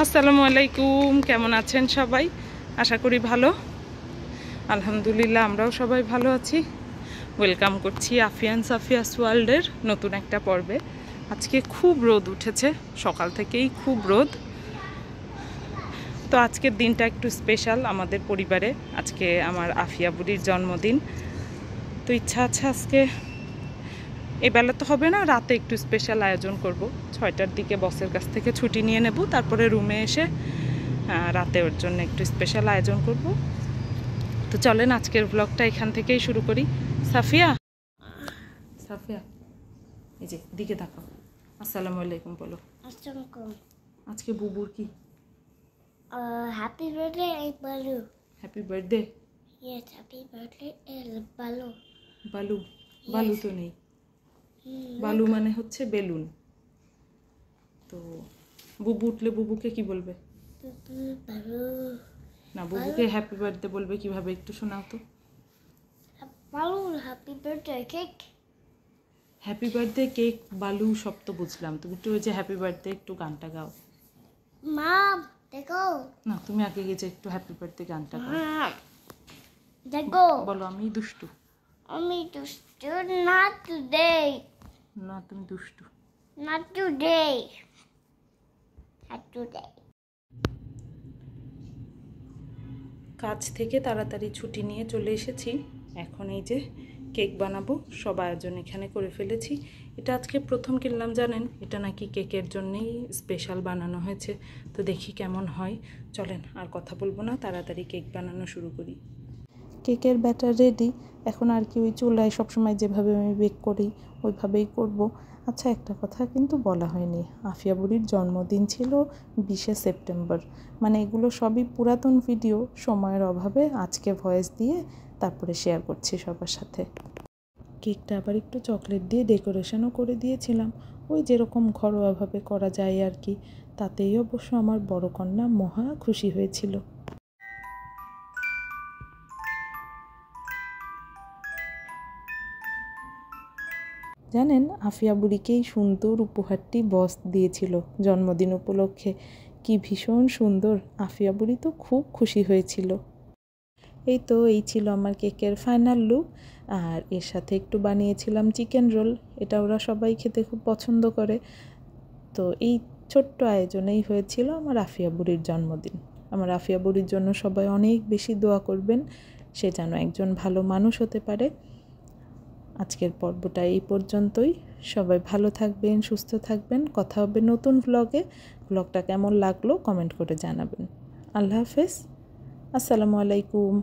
আসসালামু আলাইকুম, কেমন আছেন সবাই? আশা করি ভালো। আলহামদুলিল্লাহ আমরাও সবাই ভালো আছি। ওয়েলকাম করছি আফিয়ান সাফিয়াস ওয়ার্ল্ডের নতুন একটা পর্বে। আজকে খুব রোদ উঠেছে, সকাল থেকেই খুব রোদ। তো আজকের দিনটা একটু স্পেশাল আমাদের পরিবারে। আজকে আমার আফিয়া বুড়ির জন্মদিন। তো ইচ্ছা আছে আজকে এবেলা তো হবে না, রাতে একটু স্পেশাল আয়োজন করব। 6টার দিকে বসের কাছ থেকে ছুটি নিয়ে নেব, তারপরে রুমে এসে রাতে ওর জন্য একটু স্পেশাল আয়োজন করব। তো চলেন আজকের ব্লগটা এখান থেকেই শুরু করি। সাফিয়া, সাফিয়া, এই যে দিকে থাকো, আসসালামু আলাইকুম বলো। আসসালামু আজকে বুবুর কি? হ্যাপি বার্থডে বালু। Happy birthday. Yes, happy birthday বালু। বালু? বালু তো নেই। বালু মানে হচ্ছে বেলুন। তো বুবু উঠলে বুবুকে কি বলবে? বালু না, বুবুকে হ্যাপি বার্থডে বলবে কিভাবে একটু শোনাও তো। বালু happy birthday cake. Happy birthday cake বালু সব তো বুঝলাম, তুমি একটু ওই যে হ্যাপি বার্থডে একটু গানটা গাও। মাম দেখো না, তুমি আগে গিয়ে যে একটু হ্যাপি বার্থডে গানটা গাও। দেখো বলো আমি দুষ্টু। আমি দুষ্টু not today. না, তুমি দুষ্টু। Not today. Not today. কাজ থেকে তাড়াতাড়ি ছুটি নিয়ে চলে এসেছি। এখন এই যে কেক বানাবো, সব আয়োজন এখানে করে ফেলেছি। এটা আজকে প্রথম কিনলাম জানেন, এটা নাকি কেকের জন্যেই স্পেশাল বানানো হয়েছে। তো দেখি কেমন হয়। চলেন আর কথা বলবো না, তাড়াতাড়ি কেক বানানো শুরু করি। কেকের ব্যাটার রেডি। এখন আর কি ওই চুলায় সবসময় যেভাবে আমি বেক করি ওইভাবেই করব। আচ্ছা, একটা কথা কিন্তু বলা হয়নি, আফিয়া বুড়ির জন্মদিন ছিল 20শে সেপ্টেম্বর। মানে এগুলো সবই পুরাতন ভিডিও, সময়ের অভাবে আজকে ভয়েস দিয়ে তারপরে শেয়ার করছি সবার সাথে। কেকটা আবার একটু চকলেট দিয়ে ডেকোরেশনও করে দিয়েছিলাম, ওই যেরকম ঘরোয়াভাবে করা যায় আর কি। তাতেই অবশ্য আমার বড় কন্যা মহা খুশি হয়েছিল। জানেন, আফিয়া বুড়িকেই সুন্দর উপহারটি বস দিয়েছিল জন্মদিন উপলক্ষে। কি ভীষণ সুন্দর, আফিয়া বুড়ি তো খুব খুশি হয়েছিল। এই ছিল আমার কেকের ফাইনাল লুক। আর এর সাথে একটু বানিয়েছিলাম চিকেন রোল, এটা ওরা সবাই খেতে খুব পছন্দ করে। তো এই ছোট্ট আয়োজনেই হয়েছিল আমার আফিয়া বুড়ির জন্মদিন। আমার আফিয়া বুড়ির জন্য সবাই অনেক বেশি দোয়া করবেন, সে যেন একজন ভালো মানুষ হতে পারে। আজকের পর্বটা এই পর্যন্তই। সবাই ভালো থাকবেন, সুস্থ থাকবেন। কথা হবে নতুন ভ্লগে। ভ্লগটা কেমন লাগলো কমেন্ট করে জানাবেন। আল্লাহ হাফেজ, আসসালামু আলাইকুম।